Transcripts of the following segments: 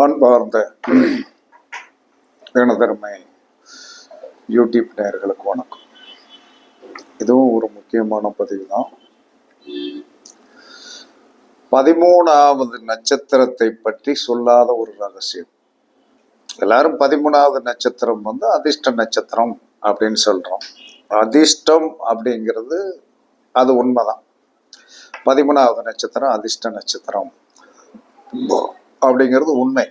அன்பார்ந்த எனதருமை யூடியூப் நேயர்களுக்கு வணக்கம். இதுவும் ஒரு முக்கியமான பதிவு தான். 13வது நட்சத்திரத்தை பற்றி சொல்லாத ஒரு ரகசியம். எல்லாரும் 13வது நட்சத்திரம் அதிர்ஷ்ட நட்சத்திரம் அப்படின்னு சொல்றோம். அதிர்ஷ்டம் அப்படிங்கிறது அது உண்மைதான். 13வது நட்சத்திரம் அதிர்ஷ்ட நட்சத்திரம் அப்படிங்கிறது உண்மை.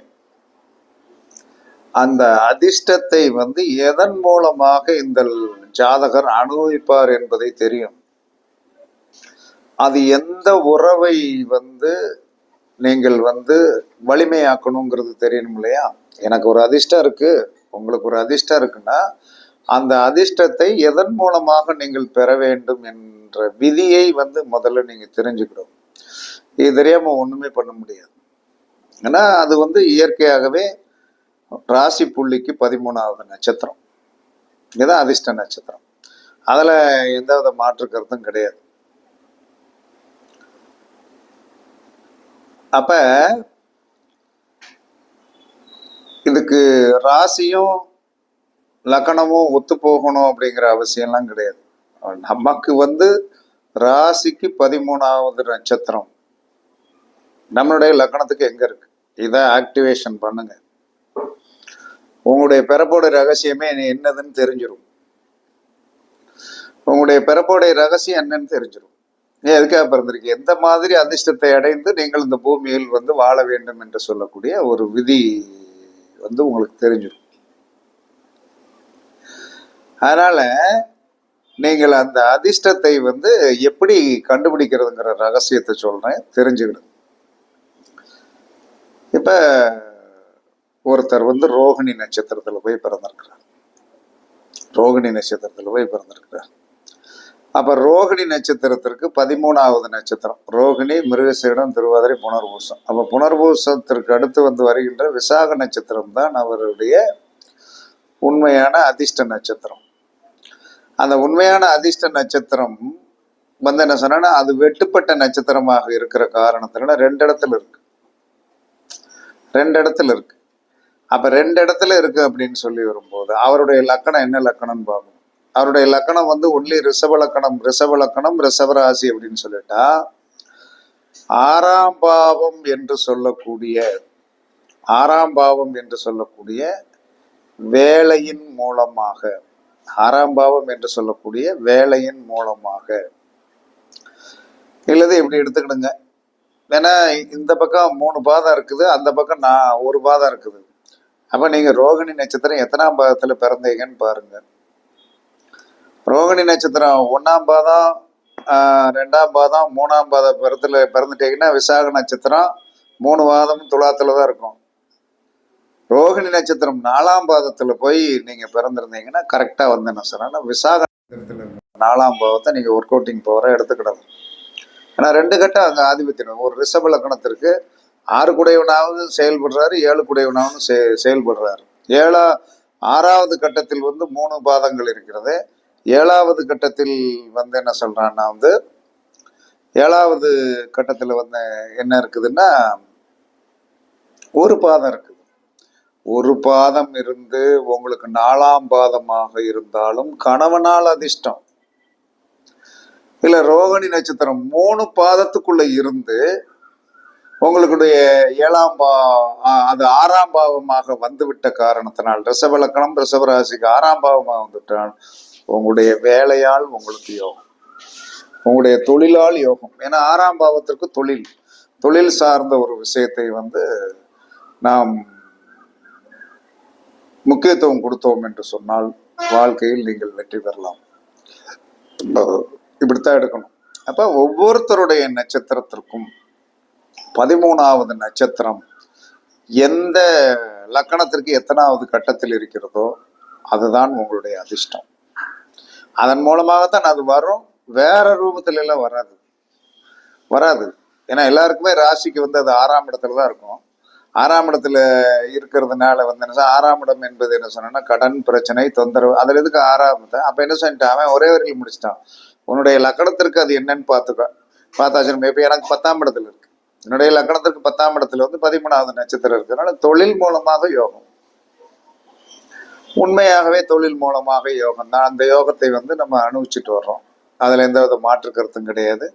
அந்த அதிர்ஷ்டத்தை எதன் மூலமாக இந்த ஜாதகர் அனுபவிப்பார் என்பதை தெரியும். அது எந்த உறவை நீங்கள் வலிமையாக்கணுங்கிறது தெரியணும் இல்லையா? எனக்கு ஒரு அதிர்ஷ்டம் இருக்கு, உங்களுக்கு ஒரு அதிர்ஷ்டம் இருக்குன்னா அந்த அதிர்ஷ்டத்தை எதன் மூலமாக நீங்கள் பெற வேண்டும் என்ற விதியை முதல்ல நீங்க தெரிஞ்சுக்கணும். இது தெரியாம ஒண்ணுமே பண்ண முடியாது. ஏன்னா அது இயற்கையாகவே ராசி புள்ளிக்கு 13வது நட்சத்திரம், இதுதான் அதிர்ஷ்ட நட்சத்திரம். அதுல எந்தவித மாற்று கருத்தும் கிடையாது. அப்ப இதுக்கு ராசியும் லக்கணமும் ஒத்து போகணும் அப்படிங்கிற அவசியம்லாம் கிடையாது. நமக்கு ராசிக்கு 13வது நட்சத்திரம் நம்மளுடைய லக்கணத்துக்கு எங்க இருக்கு, இதை ஆக்டிவேஷன் பண்ணுங்க. உங்களுடைய பிறப்போட ரகசியமே என்னதுன்னு தெரிஞ்சிடும். உங்களுடைய பிறப்போடைய ரகசியம் என்னன்னு தெரிஞ்சிடும். நீ எதுக்காக பிறந்திருக்கு, எந்த மாதிரி அதிர்ஷ்டத்தை அடைந்து நீங்கள் இந்த பூமியில் வாழ வேண்டும் என்று சொல்லக்கூடிய ஒரு விதி உங்களுக்கு தெரிஞ்சிடும். அதனால நீங்கள் அந்த அதிர்ஷ்டத்தை எப்படி கண்டுபிடிக்கிறதுங்கிற ரகசியத்தை சொல்றேன், தெரிஞ்சுக்கிடும். இப்ப ஒருத்தர் ரோகிணி நட்சத்திரத்துல போய் பிறந்திருக்கிறார். ரோகிணி நட்சத்திரத்துல போய் பிறந்திருக்கிறார். அப்ப ரோகிணி நட்சத்திரத்திற்கு 13வது நட்சத்திரம் ரோகிணி, மிருகசீடம், திருவாதிரை, புனர்பூசம். அப்ப புனர்பூசத்திற்கு அடுத்து வருகின்ற விசாக நட்சத்திரம் தான் அவருடைய உண்மையான அதிர்ஷ்ட நட்சத்திரம். அந்த உண்மையான அதிர்ஷ்ட நட்சத்திரம் என்ன சொன்னா அது வெட்டுப்பட்ட நட்சத்திரமாக இருக்கிற காரணத்தினால 2 இடத்துல இருக்கு. 2 இடத்துல இருக்கு. அப்ப 2 இடத்துல இருக்கு அப்படின்னு சொல்லி வரும்போது அவருடைய லக்கணம் என்ன லக்கணம்னு பார்க்கணும். அவருடைய லக்கணம் ஒன்லி ரிஷப லக்கணம், ரிஷபராசி அப்படின்னு சொல்லிட்டா 6ஆம் பாவம் என்று சொல்லக்கூடிய வேலையின் மூலமாக, 6ஆம் பாவம் என்று சொல்லக்கூடிய வேலையின் மூலமாக, இல்லது இப்படி எடுத்துக்கிடுங்க. ஏன்னா இந்த பக்கம் 3 பாதம் இருக்குது, அந்த பக்கம் 1 பாதம் இருக்குது. அப்ப நீங்க ரோகிணி நட்சத்திரம் எத்தனாம் பாதத்துல பிறந்தீங்கன்னு பாருங்க. ரோகிணி நட்சத்திரம் 1ஆம் பாதம், 2ஆம் பாதம், 3ஆம் பாதம் பிறந்துட்டீங்கன்னா விசாக நட்சத்திரம் 3 பாதமும் துலாத்துல தான் இருக்கும். ரோகிணி நட்சத்திரம் 4ஆம் பாதத்துல போய் நீங்க பிறந்திருந்தீங்கன்னா கரெக்டா என்ன சொன்னா விசாக நட்சத்திரத்துல 4ஆம் பாவத்தை நீங்க ஒர்க் அவுட்டிங் போற எடுத்துக்கிடணும். ஏன்னா 2 கட்டம் அங்க ஆதிபத்தியம். ஒரு ரிஷப லக்கணத்திற்கு 6 குடையவனாவது செயல்படுறாரு, 7 குடையவனாவது செயல்படுறாரு. 6வது கட்டத்தில் 3 பாதங்கள் இருக்கிறது. 7வது கட்டத்தில் என்ன சொல்றான்னா 7வது கட்டத்துல என்ன இருக்குதுன்னா 1 பாதம் இருக்குது. 1 பாதம் இருந்து உங்களுக்கு 4ஆம் பாதமாக இருந்தாலும் கணவனால் அதிர்ஷ்டம். இல்ல ரோகிணி நட்சத்திரம் 3 பாதத்துக்குள்ள இருந்து உங்களுடைய 6ஆம் பாவமாக வந்துவிட்ட காரணத்தினால், ரிஷப லக்கணம் ரிஷபராசிக்கு 6ஆம் பாவமாக வந்துவிட்டால் உங்களுடைய வேலையால் உங்களுக்கு யோகம், உங்களுடைய தொழிலால் யோகம். ஏன்னா 6ஆம் பாவத்திற்கு தொழில் சார்ந்த ஒரு விஷயத்தை நாம் முக்கியத்துவம் கொடுத்தோம் என்று சொன்னால் வாழ்க்கையில் நீங்கள் வெற்றி பெறலாம். இப்படித்தான் எடுக்கணும். அப்ப ஒவ்வொருத்தருடைய நட்சத்திரத்திற்கும் 13வது நட்சத்திரம் எந்த லக்கணத்திற்கு எத்தனாவது கட்டத்தில் இருக்கிறதோ அதுதான் உங்களுடைய அதிர்ஷ்டம். அதன் மூலமாகத்தான் அது வரும். வேற ரூபத்துல எல்லாம் வராது. ஏன்னா எல்லாருக்குமே ராசிக்கு அது 6ஆம் இடத்துல தான் இருக்கும். 6ஆம் இடத்துல இருக்கிறதுனால என்ன 6ஆம் இடம் என்பது என்ன சொன்னா கடன் பிரச்சனை, தொந்தரவு. அதுல எதுக்கு 6ஆம்? அப்ப என்ன சொல்லிட்டான் அவன், ஒரே வரையில் முடிச்சிட்டான். உன்னுடைய லக்கணத்திற்கு அது என்னன்னு பார்த்தாச்சு. இப்ப எனக்கு 10ஆம் இடத்துல இருக்கு. என்னுடைய லக்னத்திற்கு 10ஆம் இடத்துல வந்து 13வது நட்சத்திரம் இருக்கிறதுனால தொழில் மூலமாக யோகம், உண்மையாகவே தொழில் மூலமாக யோகம் தான். அந்த யோகத்தை வந்து நம்ம அனுபவிச்சுட்டு வர்றோம். அதுல எந்த வித மாற்று கருத்தும் கிடையாது.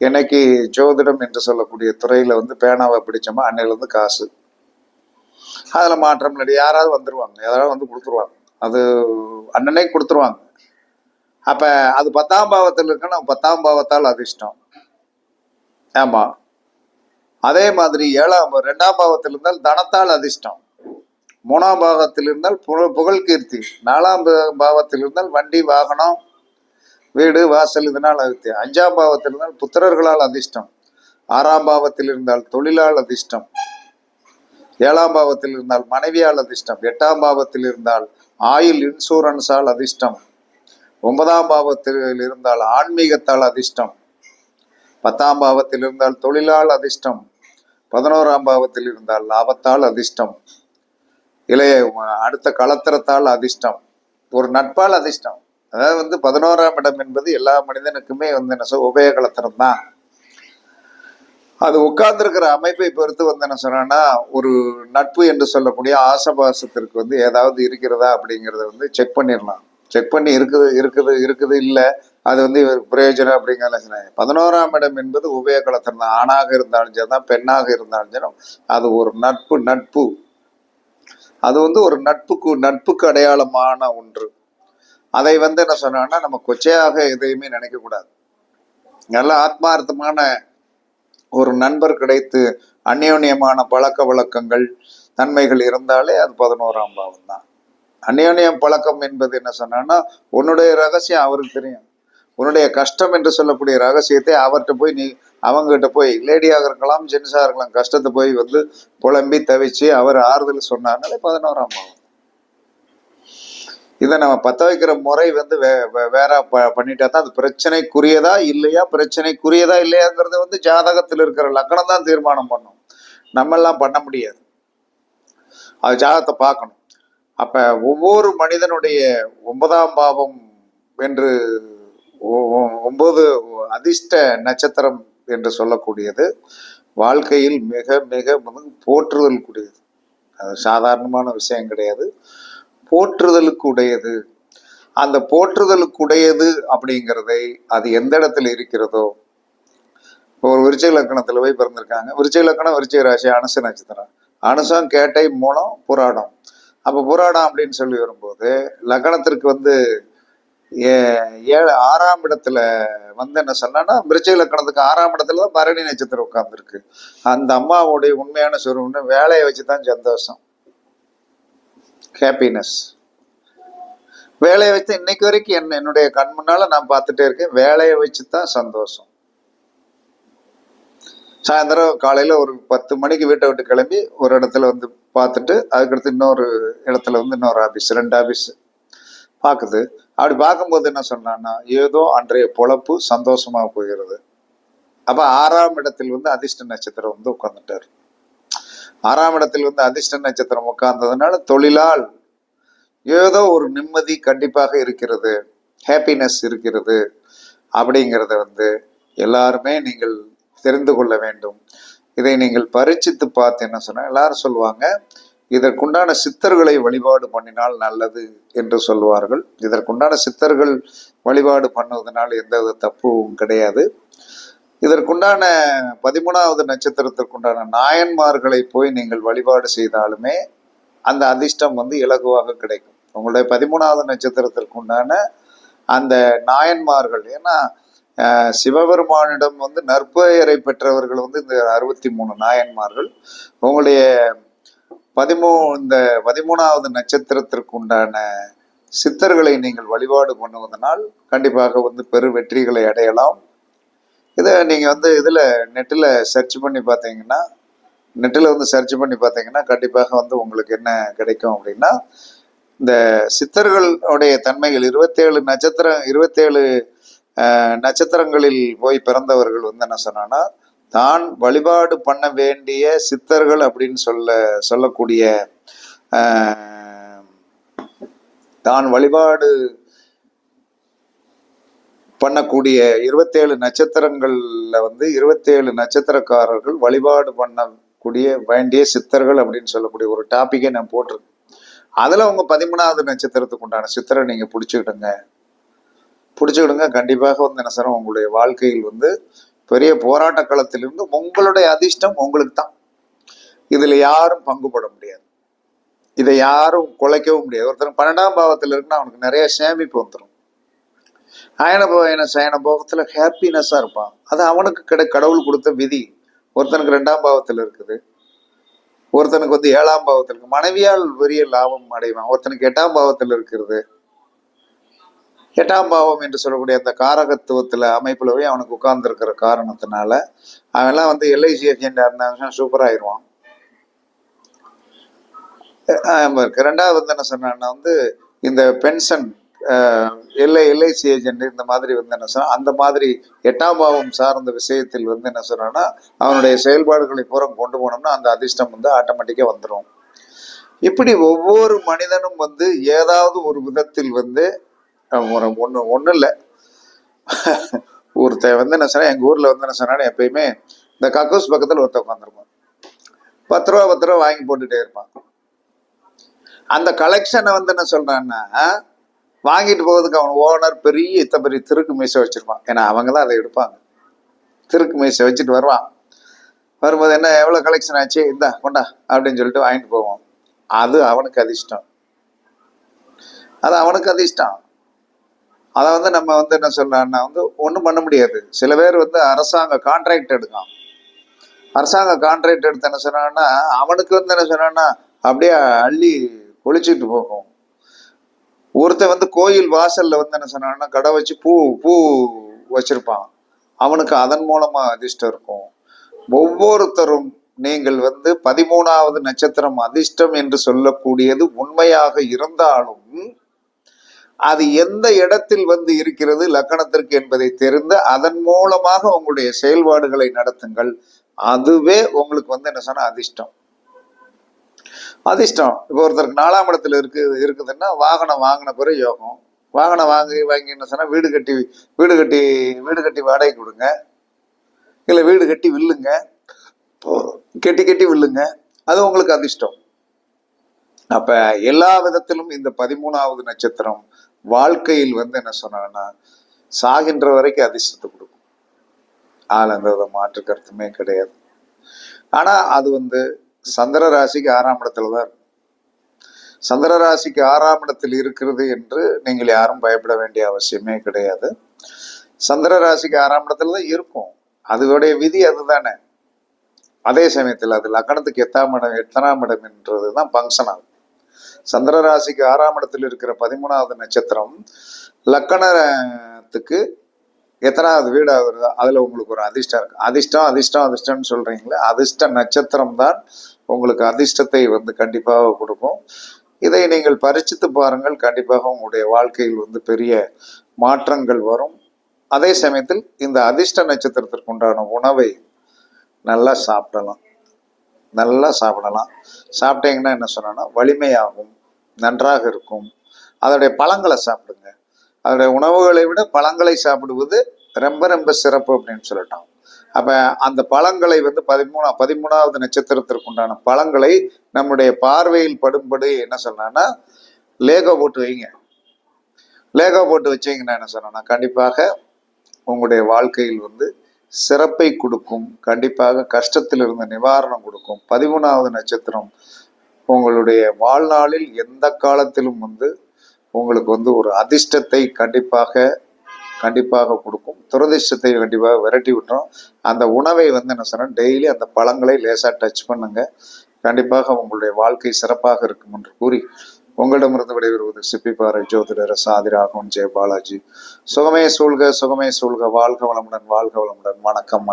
என்னைக்கு ஜோதிடம் என்று சொல்லக்கூடிய துறையில வந்து பேனாவை பிடிச்சோமோ அன்னையில இருந்து காசு, அதுல மாற்றம் இல்லை. யாராவது வந்துருவாங்க, யாராவது வந்து கொடுத்துருவாங்க, அது அண்ணனே கொடுத்துருவாங்க. அப்ப அது 10ஆம் பாவத்தில் இருக்குன்னா 10ஆம் பாவத்தால் அதிர்ஷ்டம். ஆமா. அதே மாதிரி 2ஆம் பாவத்தில் இருந்தால் தனத்தால் அதிர்ஷ்டம், 3ஆம் பாவத்தில் இருந்தால் புகழ் கீர்த்தி, 4ஆம் பாவத்தில் இருந்தால் வண்டி வாகனம் வீடு வாசல் இதனால் அதிர்ஷ்டி, 5ஆம் பாவத்தில் இருந்தால் புத்திரர்களால் அதிர்ஷ்டம், 6ஆம் பாவத்தில் இருந்தால் தொழிலால் அதிர்ஷ்டம், 7ஆம் பாவத்தில் இருந்தால் மனைவியால் அதிர்ஷ்டம், 8ஆம் பாவத்தில் இருந்தால் ஆயுள் இன்சூரன்ஸால் அதிர்ஷ்டம், 9ஆம் பாவத்தில் இருந்தால் ஆன்மீகத்தால் அதிர்ஷ்டம், 10ஆம் பாவத்தில் இருந்தால் தொழிலால் அதிர்ஷ்டம், 11ஆம் பாவத்தில் இருந்தால் லாபத்தால் அதிர்ஷ்டம், இளைய அடுத்த களத்திரத்தால் அதிர்ஷ்டம், ஒரு நட்பால் அதிர்ஷ்டம். அதாவது வந்து 11ஆம் இடம் என்பது எல்லா மனிதனுக்குமே வந்து என்ன உபய களத்திரம் தான். அது உட்கார்ந்துருக்கிற அமைப்பை பொறுத்து வந்து என்ன சொன்னா ஒரு நட்பு என்று சொல்லக்கூடிய ஆசபாசத்திற்கு வந்து ஏதாவது இருக்கிறதா அப்படிங்கிறத வந்து செக் பண்ணிடலாம். செக் பண்ணி இருக்குது இல்லை அது வந்து இவருக்கு பிரயோஜனம் அப்படிங்கிறத சொன்னாங்க. 11ஆம் இடம் என்பது உபய களத்திரம் தான். ஆணாக இருந்தாலும் சரி தான், பெண்ணாக இருந்தாலும் சரி, அது ஒரு நட்பு. அது வந்து ஒரு நட்புக்கு அடையாளமான ஒன்று. அதை வந்து என்ன சொன்னா நம்ம கொச்சையாக எதையுமே நினைக்க கூடாது. நல்ல ஆத்மார்த்தமான ஒரு நண்பர் கிடைத்து அந்யோன்யமான பழக்க வழக்கங்கள் தன்மைகள் இருந்தாலே அது 11ஆம் பாவம் தான். அந்யோன்யம் பழக்கம் என்பது என்ன சொன்னா உன்னுடைய ரகசியம் அவருக்கு தெரியும். உன்னுடைய கஷ்டம் என்று சொல்லக்கூடிய ரகசியத்தை அவர்கிட்ட போய் நீ அவங்ககிட்ட போய் லேடியாக இருக்கலாம் ஜென்ஸாக இருக்கலாம் கஷ்டத்தை போய் வந்து புலம்பி தவிச்சு அவர் ஆறுதல் சொன்னார்னாலே 11ஆம் பாவம். இதை நம்ம பத்த வைக்கிற முறை வந்து வேற பண்ணிட்டா தான் அது பிரச்சனைக்குரியதா இல்லையாங்கிறத வந்து ஜாதகத்தில் இருக்கிற லக்னம் தான் தீர்மானம் பண்ணும். நம்மெல்லாம் பண்ண முடியாது. அது ஜாதகத்தை பார்க்கணும். அப்ப ஒவ்வொரு மனிதனுடைய 9ஆம் பாவம் என்று 9 அதிர்ஷ்ட நட்சத்திரம் என்று சொல்லக்கூடியது வாழ்க்கையில் மிக மிக போற்றுதல் கூடியது. அது சாதாரணமான விஷயம் கிடையாது. போற்றுதலுக்குடையது. அந்த போற்றுதலுக்குடையது அப்படிங்கிறதை அது எந்த இடத்துல இருக்கிறதோ, ஒரு விருச்சிக லக்கணத்துல போய் பிறந்திருக்காங்க. விருச்சிக லக்கணம் விருச்சிக ராசி, அனுச நட்சத்திரம், அனுசம் கேட்டை மூலம் புராடம். அப்ப புராடம் அப்படின்னு சொல்லி வரும்போது லக்கணத்திற்கு வந்து 6ஆம் இடத்துல வந்து என்ன சொன்னா விருச்சிக லக்கணத்துக்கு 6ஆம் இடத்துல தான் பரணி நட்சத்திரம் உட்கார்ந்துருக்கு. அந்த அம்மாவுடைய உண்மையான சொருவம்னு வேலையை வச்சுதான் சந்தோஷம், ஹாப்பினஸ். வேலையை வச்சு இன்னைக்கு வரைக்கும் என்னுடைய கண் முன்னால நான் பார்த்துட்டே இருக்கேன். வேலையை வச்சு தான் சந்தோஷம். சாயந்தரம் காலையில ஒரு 10 மணிக்கு வீட்டை விட்டு கிளம்பி ஒரு இடத்துல வந்து பார்த்துட்டு அதுக்கடுத்து இன்னொரு இடத்துல வந்து இன்னொரு ஆபீஸ், 2 ஆபீஸ் பார்க்குது. அப்படி பார்க்கும்போது என்ன சொன்னான்னா ஏதோ அன்றைய பொழப்பு சந்தோஷமா போகிறது. அப்ப 6ஆம் இடத்தில் வந்து அதிர்ஷ்ட நட்சத்திரம் வந்து உட்கார்ந்துட்டாரு. 6ஆம் இடத்தில் வந்து அதிர்ஷ்ட நட்சத்திரம் உட்கார்ந்ததுனால தொழிலால் ஏதோ ஒரு நிம்மதி கண்டிப்பாக இருக்கிறது, ஹாப்பினஸ் இருக்கிறது அப்படிங்கிறத வந்து எல்லாருமே நீங்கள் தெரிந்து கொள்ள வேண்டும். இதை நீங்கள் பரீட்சித்து பார்த்து என்ன சொன்னா எல்லாரும் சொல்லுவாங்க இதற்குண்டான சித்தர்களை வழிபாடு பண்ணினால் நல்லது என்று சொல்லுவார்கள். இதற்குண்டான சித்தர்கள் வழிபாடு பண்ணுவதனால் எந்த வித தப்பும் கிடையாது. இதற்குண்டான 13வது நட்சத்திரத்திற்குண்டான நாயன்மார்களை போய் நீங்கள் வழிபாடு செய்தாலுமே அந்த அதிர்ஷ்டம் வந்து இலகுவாக கிடைக்கும். உங்களுடைய 13வது நட்சத்திரத்திற்குண்டான அந்த நாயன்மார்கள், ஏன்னா சிவபெருமானிடம் வந்து நற்பெயரை பெற்றவர்கள் வந்து இந்த 63 நாயன்மார்கள். உங்களுடைய இந்த 13வது நட்சத்திரத்திற்குண்டான சித்தர்களை நீங்கள் வழிபாடு பண்ணுவதனால் கண்டிப்பாக வந்து பெரு வெற்றிகளை அடையலாம். இதை நீங்கள் வந்து இதில் நெட்டில் சர்ச் பண்ணி பார்த்தீங்கன்னா கண்டிப்பாக வந்து உங்களுக்கு என்ன கிடைக்கும் அப்படின்னா இந்த சித்தர்களுடைய தன்மைகள் 27 நட்சத்திரங்களில் போய் பிறந்தவர்கள் வந்து என்ன சொன்னா தான் வழிபாடு பண்ண வேண்டிய சித்தர்கள் அப்படின்னு சொல்லக்கூடிய தான் வழிபாடு பண்ணக்கூடிய 27 நட்சத்திரங்கள்ல வந்து 27 நட்சத்திரக்காரர்கள் வழிபாடு பண்ணக்கூடிய வேண்டிய சித்தர்கள் அப்படின்னு சொல்லக்கூடிய ஒரு டாபிக்கை நான் போட்டிருக்கேன். அதுல உங்க 13வது நட்சத்திரத்துக்கு உண்டான சித்தரை நீங்க பிடிச்சுக்கிடுங்க. கண்டிப்பாக வந்து என்ன சார் உங்களுடைய வாழ்க்கையில் வந்து பெரிய போராட்ட களத்திலிருந்து உங்களுடைய அதிர்ஷ்டம் உங்களுக்கு தான். இதுல யாரும் பங்குபட முடியாது, இதை யாரும் குலைக்கவும் முடியாது. ஒருத்தர் 12ஆம் பாவத்தில் இருக்குன்னா அவனுக்கு நிறைய சேமிப்பு வந்துடும். சயன போகத்துல ஹாப்பினஸா இருப்பான். அது அவனுக்கு கடவுள் கொடுத்த விதி. ஒருத்தனுக்கு 2ஆம் பாவத்தில் இருக்குது, ஒருத்தனுக்கு வந்து 7ஆம் பாவத்தில் இருக்கு, மனைவியால் பெரிய லாபம் அடைவான். ஒருத்தனுக்கு 8ஆம் பாவத்தில் இருக்கிறது. 8ஆம் பாவம் என்று சொல்லக்கூடிய அந்த காரகத்துவத்துல அமைப்புலவே அவனுக்கு உட்கார்ந்து இருக்கிற காரணத்தினால அவன்லாம் வந்து எல்ஐசி ஏஜென்டா இருந்தாங்க, சூப்பராயிருவான். 2வது வந்து என்ன சொன்னான்னா வந்து இந்த பென்ஷன் எல்ஐசி ஏஜென்ட் இந்த மாதிரி வந்து என்ன சொன்னா அந்த மாதிரி 8ஆம் பாவம் சார்ந்த விஷயத்தில் வந்து என்ன சொன்னா அவனுடைய செயல்பாடுகளை பூரா கொண்டு போனோம்னா அந்த அதிர்ஷ்டம் வந்து ஆட்டோமேட்டிக்கா வந்துடும். இப்படி ஒவ்வொரு மனிதனும் வந்து ஏதாவது ஒரு விதத்தில் வந்து ஒன்றும் இல்லை. ஒருத்தர் வந்து என்ன சொன்னா எங்க ஊர்ல வந்து என்ன சொன்னா எப்பயுமே இந்த கக்கூஸ் பக்கத்தில் ஒருத்தர் உட்காந்துருப்பான். 10 ரூபா வாங்கி போட்டுட்டே இருப்பான். அந்த கலெக்ஷனை வந்து என்ன சொல்றான்னா வாங்கிட்டு போவதுக்கு அவன் ஓனர் பெரிய திருக்கு மீசை வச்சிருப்பான். ஏன்னா அவங்க தான் அதை எடுப்பாங்க. திருக்கு மீசை வச்சுட்டு வருவான். வரும்போது என்ன எவ்வளவு கலெக்ஷன் ஆச்சு, இந்தா கொண்டா அப்படின்னு சொல்லிட்டு வாங்கிட்டு போவோம். அது அவனுக்கு அதிர்ஷ்டம். அதை வந்து நம்ம வந்து என்ன சொல்றான்னா வந்து ஒன்றும் பண்ண முடியாது. சில பேர் வந்து அரசாங்க கான்ட்ராக்ட் எடுக்கான். அரசாங்க கான்ட்ராக்ட் எடுத்து என்ன சொன்னான்னா அவனுக்கு வந்து என்ன சொன்னான்னா அப்படியே அள்ளி ஒழிச்சிட்டு போகும். ஒருத்தன் வந்து கோயில் வாசல்ல வந்து என்ன சொன்னான்னா கடை வச்சு பூ வச்சிருப்பான். அவனுக்கு அதன் மூலமா அதிர்ஷ்டம் இருக்கும். ஒவ்வொருத்தரும் நீங்கள் வந்து 13வது நட்சத்திரம் அதிர்ஷ்டம் என்று சொல்லக்கூடியது உண்மையாக இருந்தாலும் அது எந்த இடத்தில் வந்து இருக்கிறது லக்கணத்திற்கு என்பதை தெரிந்து அதன் மூலமாக உங்களுடைய செயல்பாடுகளை நடத்துங்கள். அதுவே உங்களுக்கு வந்து என்ன சொன்னா அதிர்ஷ்டம். இப்போ ஒருத்தருக்கு 4ஆம் இடத்துல இருக்குதுன்னா வாகனம் வாங்கின பிறகு யோகம். வாகனம் வாங்கி என்ன சொன்னா வீடு கட்டி வாடகை கொடுங்க, இல்ல வீடு கட்டி வில்லுங்க, கட்டி வில்லுங்க, அது உங்களுக்கு அதிர்ஷ்டம். அப்ப எல்லா விதத்திலும் இந்த 13வது நட்சத்திரம் வாழ்க்கையில் வந்து என்ன சொன்னா சாகின்ற வரைக்கும் அதிர்ஷ்டத்தை கொடுக்கும். அந்த மாற்று கருத்துமே கிடையாது. ஆனா அது வந்து சந்திர ராசிக்கு 6ஆம் இடத்துலதான் இருக்கும். சந்திர ராசிக்கு 6ஆம் இடத்தில் இருக்கிறது என்று நீங்கள் யாரும் பயப்பட வேண்டிய அவசியமே கிடையாது. சந்திர ராசிக்கு 6ஆம் இடத்துலதான் இருக்கும். அதோடைய விதி அதுதானே. அதே சமயத்தில் அது லக்கணத்துக்கு 8ஆம் இடம் என்றதுதான் பங்கன் ஆகும். சந்திர ராசிக்கு 6ஆம் இடத்தில் இருக்கிற 13வது நட்சத்திரம் லக்கணத்துக்கு எத்தனாவது வீடாக வருதோ அதுல உங்களுக்கு ஒரு அதிர்ஷ்டம் இருக்கு. அதிர்ஷ்டம்னு சொல்றீங்களே, அதிர்ஷ்ட நட்சத்திரம் தான் உங்களுக்கு அதிர்ஷ்டத்தை வந்து கண்டிப்பாக கொடுக்கும். இதை நீங்கள் பரிசித்து பாருங்கள். கண்டிப்பாக உங்களுடைய வாழ்க்கையில் வந்து பெரிய மாற்றங்கள் வரும். அதே சமயத்தில் இந்த அதிர்ஷ்ட நட்சத்திரத்திற்கு உண்டான உணவை நல்லா சாப்பிடலாம். சாப்பிட்டீங்கன்னா என்ன சொன்னா வலிமையாகும், நன்றாக இருக்கும். அதோடைய பழங்களை சாப்பிடுங்க. அதோடைய உணவுகளை விட பழங்களை சாப்பிடுவது ரொம்ப ரொம்ப சிறப்பு அப்படின்னு சொல்லிட்டோம். அப்ப அந்த பழங்களை வந்து 13வது நட்சத்திரத்திற்கு உண்டான பழங்களை நம்முடைய பார்வையில் படும்படி என்ன சொன்னா லேகோ போட்டு வைங்க. லேகோ போட்டு வச்சீங்கன்னா என்ன சொன்னா கண்டிப்பாக உங்களுடைய வாழ்க்கையில் வந்து சிறப்பை கொடுக்கும். கண்டிப்பாக கஷ்டத்திலிருந்து நிவாரணம் கொடுக்கும். 13வது நட்சத்திரம் உங்களுடைய வாழ்நாளில் எந்த காலத்திலும் வந்து உங்களுக்கு வந்து ஒரு அதிர்ஷ்டத்தை கண்டிப்பாக கொடுக்கும். துரதிர்ஷ்டத்தை கண்டிப்பாக விரட்டி விட்டுரும். அந்த உணவை வந்து என்ன சொன்னா டெய்லி அந்த பழங்களை லேசா டச் பண்ணுங்க. கண்டிப்பாக உங்களுடைய வாழ்க்கை சிறப்பாக இருக்கும் என்று கூறி உங்களிடமிருந்து விடைபெறுவது சிப்பிப்பாறை ஜோதிடர் சாதிராகவன் ஜெயபாலாஜி. சுகமே சூழ்க, வாழ்க வளமுடன். வணக்கம்.